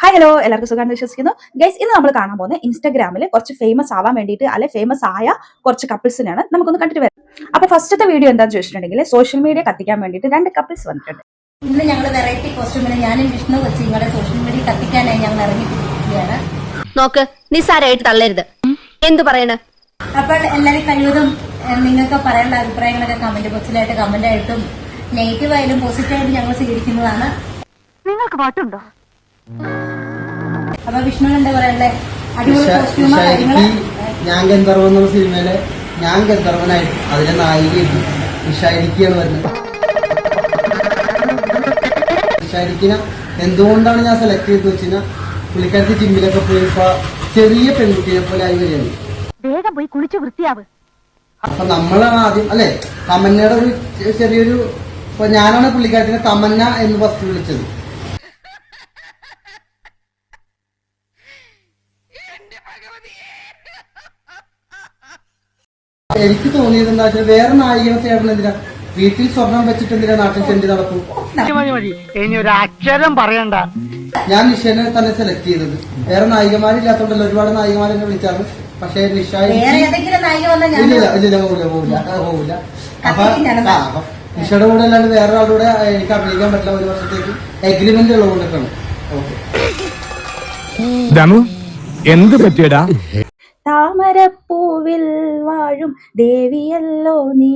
Hi hello എല്ലാവർക്കും സുഖമാണെന്ന് വിശ്വസിക്കുന്നു ഗൈസ്. ഇന്ന് നമ്മൾ കാണാൻ പോകുന്നത് ഇൻസ്റ്റാഗ്രാമിൽ കുറച്ച് ഫേമസ് ആവാൻ വേണ്ടിയിട്ട് അല്ലെ ഫേമസ് ആയ കുറച്ച് കപ്പിൾസിനാണ്. നമുക്കൊന്ന് കണ്ടിട്ട് വരാം. അപ്പൊ ഫസ്റ്റത്തെ വീഡിയോ എന്താണെന്ന് ചോദിച്ചിട്ടുണ്ടെങ്കിൽ സോഷ്യൽ മീഡിയ കത്തിക്കാൻ വേണ്ടിയിട്ട് 2 കപ്പിൾസ് വന്നിട്ടുണ്ട്. ഇന്ന് ഞങ്ങൾ വെറൈറ്റി കോസ്റ്റ്യൂമിന് ഞാനും വിഷ്ണു വെച്ച് നിങ്ങളുടെ സോഷ്യൽ മീഡിയ കത്തിക്കാനായി ഞങ്ങൾ ഇറങ്ങിയിരിക്കുകയാണ്. നോക്ക്, നിസ്സാരമായിട്ട് തള്ളരുത്. എന്തു പറയണ? അപ്പോൾ എല്ലാവരും കഴിവതും നിങ്ങൾക്ക് പറയാനുള്ള അഭിപ്രായങ്ങളൊക്കെ കമന്റ് ബോക്സിലായിട്ട് കമന്റ് ആയിട്ടും നെഗറ്റീവ് ആയാലും പോസിറ്റീവ് ആയിട്ടും ഞങ്ങൾ സ്വീകരിക്കുന്നതാണ്. നിങ്ങൾക്ക് പാട്ടുണ്ടോ? അപ്പൊ വിഷ്ണു എന്താ പറയണ്ടേ? അടിപൊളി കോസ്റ്റ്യൂമോ കാര്യങ്ങള്. ഞാൻ ഗന്ധർവ്വൻ എന്ന സിനിമയിലെ ഞാൻ ഗന്ധർവനായിട്ട് അതിലെ നായികയായിട്ട് ഇഷായിരിക്കാണ് വരുന്നത്. ഇഷായിരിക്കിനെ എന്തുകൊണ്ടാണ് ഞാൻ സെലക്ട് ചെയ്ത് വെച്ചാൽ പുള്ളിക്കാരത്തി ജിമ്മിലൊക്കെ പോയപ്പോ ചെറിയ പെൺകുട്ടിയെ പോലെ ആയി വരികയാണ്. വേഗം പോയി കുളിച്ചു വൃത്തിയാവ്. അപ്പൊ നമ്മളാണ് ആദ്യം അല്ലെ തമന്നയുടെ ഒരു ചെറിയൊരു ഇപ്പൊ ഞാനാണ് പുള്ളിക്കാരത്തിനെ തമന്ന എന്ന് ഫസ്റ്റ് വിളിച്ചത്. എനിക്ക് തോന്നിയത് എന്താ വെച്ചാൽ വേറെ നായികനെ ചേട്ടൻ എന്തിനാ വീട്ടിൽ സ്വർണം വെച്ചിട്ട് എന്തിനാ നാട്ടിൽ ചെണ്ടി നടക്കും. അക്ഷരം പറയണ്ട. ഞാൻ നിഷേനെ തന്നെ സെലക്ട് ചെയ്തത്. വേറെ നായികമാരില്ലാത്തോണ്ടല്ലോ, ഒരുപാട് നായികമാരെന്നെ വിളിച്ചാണ്. പക്ഷെ നിഷ പോവില്ല. അപ്പൊ നിഷയുടെ കൂടെ അല്ലാണ്ട് വേറെ ആളുടെ കൂടെ എനിക്ക് അഭിനയിക്കാൻ പറ്റില്ല. 1 വർഷത്തേക്ക് എഗ്രിമെന്റ് ഉള്ളതുകൊണ്ടൊക്കെയാണ്. എന്ത് പറ്റിയടാ? താമരപ്പൂവിൽ വാഴും ദേവിയല്ലോ നീ.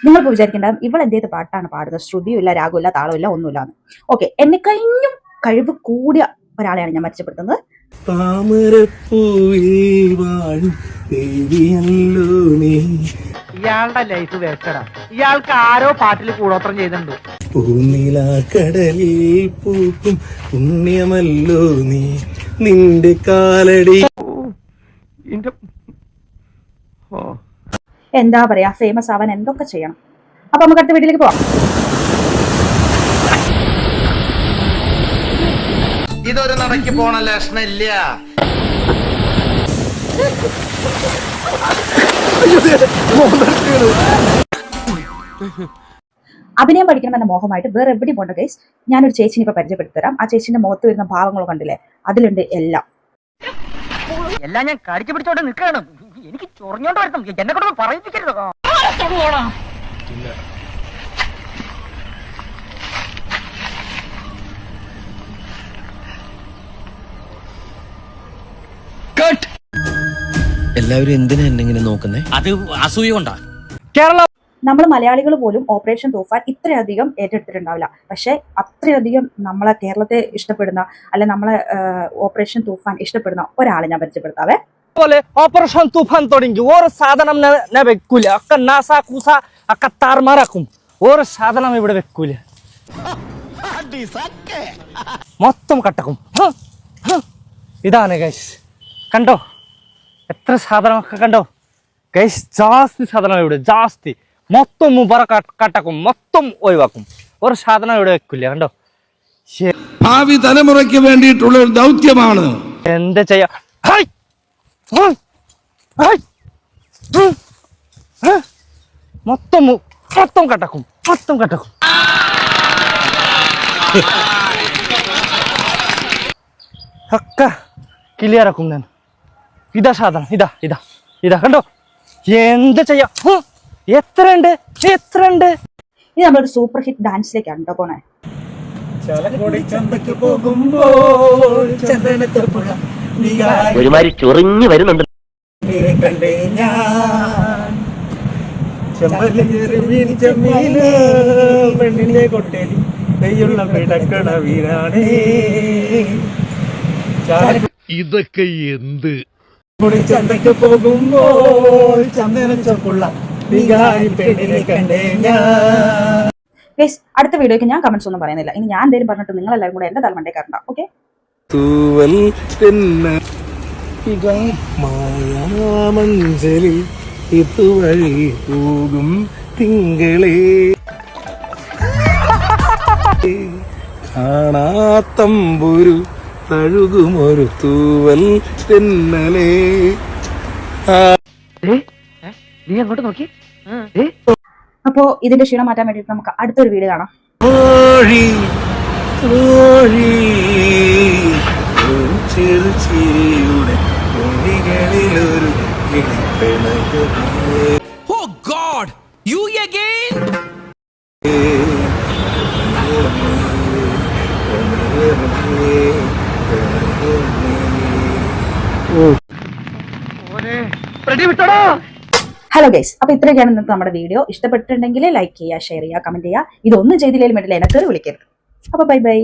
നിങ്ങൾക്ക് വിചാരിക്കേണ്ട ഇവൾ എന്തേത് പാട്ടാണ് പാടുന്നത്? ശ്രുതിയും ഇല്ല, രാഗവും ഇല്ല, താളവും ഇല്ല, ഒന്നുമില്ലാന്ന്. ഓക്കെ, എന്നെ കഴിഞ്ഞും കഴിവ് കൂടിയ ഒരാളെയാണ് ഞാൻ പരിചയപ്പെടുത്തുന്നത്. താമരപ്പൂവിൽ വാഴും ദേവിയല്ലോ നീ. ഇയാളുടെ ലൈഫ് വേസ്റ്റഡാ. ഇയാൾക്ക് ആരോ പാട്ടിൽ കൂടോത്രം ചെയ്തിട്ടുണ്ട്. പൂനിലാക്കടലിൽ പൂക്കും പുണ്യമല്ലോ നീ, നിന്റെ കാലടി. എന്താ പറയാ, ഫേമസ് ആവാൻ എന്തൊക്കെ ചെയ്യണം. അപ്പൊ നമുക്ക് അടുത്ത വീട്ടിലേക്ക് പോവാം. ഇതൊരു നടക്ക് പോണ ലക്ഷണില്ല. അഭിനയം പഠിക്കണമെന്ന മോഹമായിട്ട് വേറെ എവിടെ പോണ്ട ഗൈസ്. ഞാനൊരു ചേച്ചിനെ ഇപ്പൊ പരിചയപ്പെടുത്തി തരാം. ആ ചേച്ചിന്റെ മുഖത്ത് വരുന്ന ഭാവങ്ങൾ കണ്ടില്ലേ, അതിലുണ്ട് എല്ലാം. ഞാൻ കടിച്ചു പിടിച്ചോണ്ട് നിൽക്കുകയാണ്. എനിക്ക് ചൊറിഞ്ഞോണ്ട് വരണം. എന്നെ കൊണ്ട് പറയിപ്പിക്കരുത്. എല്ലാവരും എന്തിനാ എന്നെങ്ങനെ നോക്കുന്നേ? അത് അസൂയ കൊണ്ടാ. നമ്മൾ മലയാളികൾ പോലും ഓപ്പറേഷൻ തൂഫാൻ ഇത്രയധികം ഏറ്റെടുത്തിട്ടുണ്ടാവില്ല. പക്ഷെ അത്രയധികം നമ്മളെ കേരളത്തെ ഇഷ്ടപ്പെടുന്ന അല്ലെ നമ്മളെ ഓപ്പറേഷൻ തൂഫാൻ ഇഷ്ടപ്പെടുന്ന ഒരാളെ ഞാൻ പരിചയപ്പെടുത്താവേ. ഓപ്പറേഷൻ തൂഫാൻ തുടങ്ങി ഒരു സാധനം വെക്കൂല. ഒക്കെ നാസ കൂസ ഒക്കെ താർമാറാക്കും. ഒരു സാധനം ഇവിടെ വെക്കൂല. മൊത്തം കട്ടക്കും. ഇതാണ് ഗൈസ്, കണ്ടോ എത്ര സാധനമൊക്കെ കണ്ടോ ഗൈസ്. ജാസ്തി സാധനം ഇവിടെ, ജാസ്തി മൊത്തം മുബറ കട്ടക്കും, മൊത്തം ഒഴിവാക്കും. ഒരു സാധനം ഇവിടെ വെക്കില്ല. കണ്ടോ, ഭാവി തലമുറയ്ക്ക് വേണ്ടിയിട്ടുള്ള ഒരു ദൗത്യമാണ്. എന്താ ചെയ്യാ, മൊത്തം കട്ടക്കും, മൊത്തം കട്ടക്കും. ഒക്കെ ക്ലിയറാക്കും ഞാൻ. ഇതാ സാധനം, ഇതാ ഇതാ ഇതാ കണ്ടോ. എന്താ ചെയ്യാ, എത്ര ഉണ്ട്. ഇത് നമ്മളൊരു സൂപ്പർ ഹിറ്റ് ഡാൻസിലേക്കാണ് കേട്ടോ പോണേ. ഒരുമാതിരി ചൊറിഞ്ഞു വരുന്നുണ്ട്. ഇതൊക്കെ എന്ത്? ചന്തക്ക് പോകുമ്പോൾ ചന്ദനച്ചൊപ്പുള്ള അടുത്ത വീഡിയോക്ക് ഞാൻ കമന്റ്സ് ഒന്നും പറയുന്നില്ല. ഇനി ഞാൻ എന്തെങ്കിലും പറഞ്ഞിട്ട് നിങ്ങൾ എല്ലാവരും കൂടെ എന്റെ തലമണ്ടേ കയറണ്ട. ഓക്കെ, മായാമഞ്ചലിൽ ഇതുവഴി പോകും തിങ്കളേ, കാണാത്തമ്പുരു തഴുകുമൊരു തൂവൽ തെന്നലേ. നീ അങ്ങോട്ട് നോക്കി. അപ്പോ ഇതിന്റെ ക്ഷീണം മാറ്റാൻ വേണ്ടിട്ട് നമുക്ക് അടുത്തൊരു വീഡിയോ കാണാം. ഹലോ ഗൈസ്, അപ്പൊ ഇത്രയൊക്കെയാണ് ഇന്നത്തെ നമ്മുടെ വീഡിയോ. ഇഷ്ടപ്പെട്ടിട്ടുണ്ടെങ്കിൽ ലൈക്ക് ചെയ്യുക, ഷെയർ ചെയ്യുക, കമന്റ് ചെയ്യുക. ഇതൊന്നും ചെയ്തില്ലെങ്കിലും വേണ്ടില്ല, എന്നെ തെറി വിളിക്കരുത്. അപ്പൊ ബൈ ബൈ.